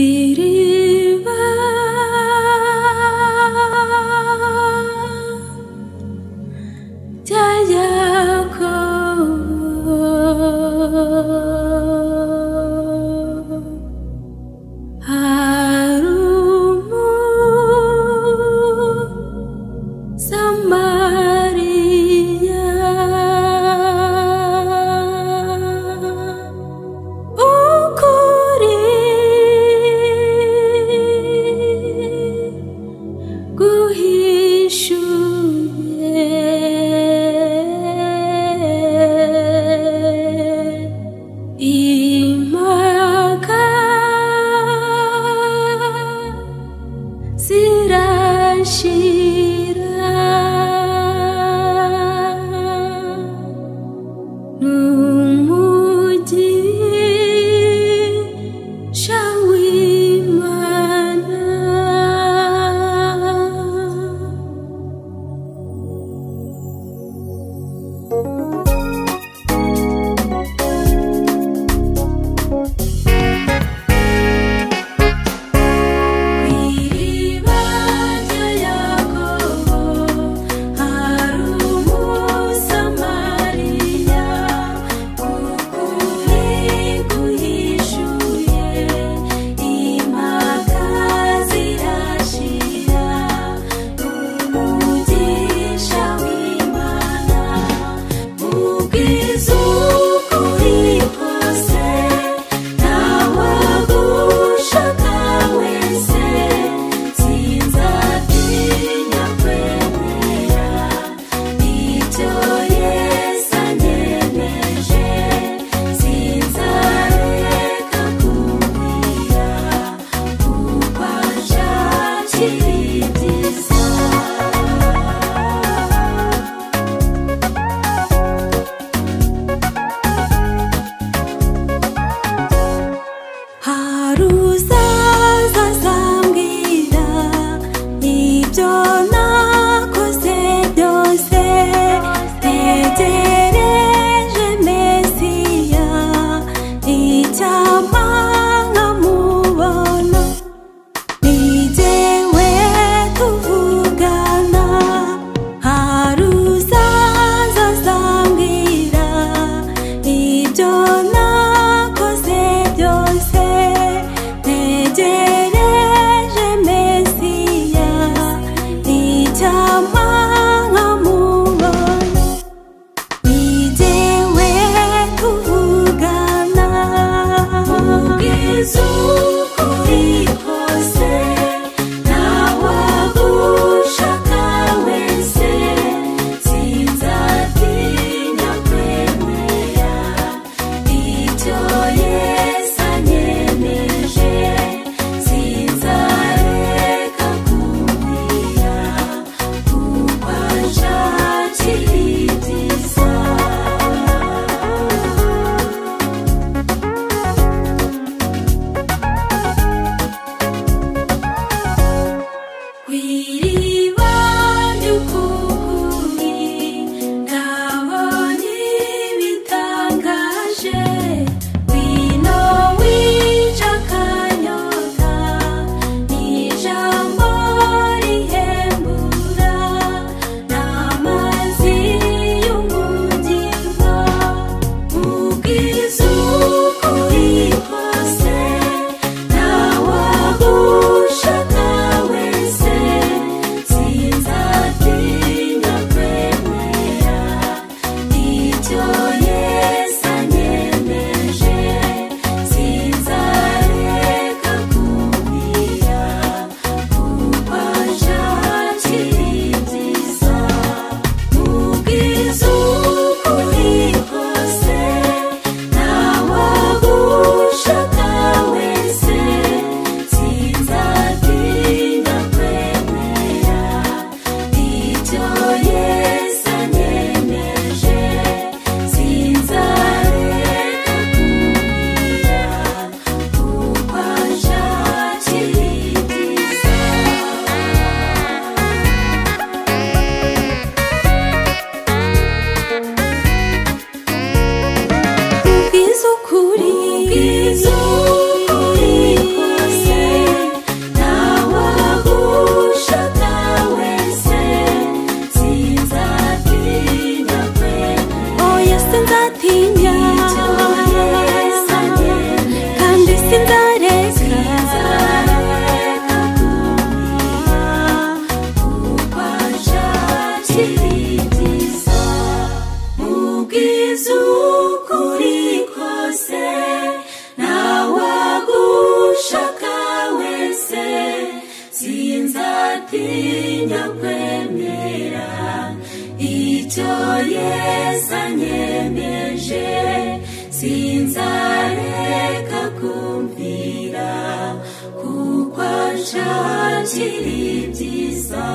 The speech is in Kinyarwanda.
kw'iriba rya Yakobo hari Umusamariya ukuri guhishuye impaka zirashira n'umugisha w'Imana kw'iriba rya Yakobo hari Umusamariya ukuri guhishuye impaka zirashira n'umugisha w'Imana mubwiza ukuri kose ntawagushaka wese sinzatinya kwemera ibyo Yesu anyemeje sinzareka kumvira kuko anshakira ibyiza hari uzaza azambwira ibyo nakoze byose ntegereje Mesiya icyampa nkamubona ni jyewe tuvugana hari uzaza azambwira ibyo nakoze byose ntegereje Mesiya icyampa nkamubona ni jyewe tuvugana mubwiza ukuri kose ntawagushaka wese sinzatinya kwemera ibyo Yesu anyemeje sinzareka kumvira kuko anshakira ibyiza Mubwiza ukuri kose, ntawagushaka wese, sinzatinya kwemera. Oya sinzatinya, kandi sinzareka kumvira kuko anshakira ibyiza. Mubwiza ukuri kose, ntawagushaka wese, sinzatinya kwemera icyo Yesu anyemeje, sinzareka kumvira kuko anshakira ibyiza.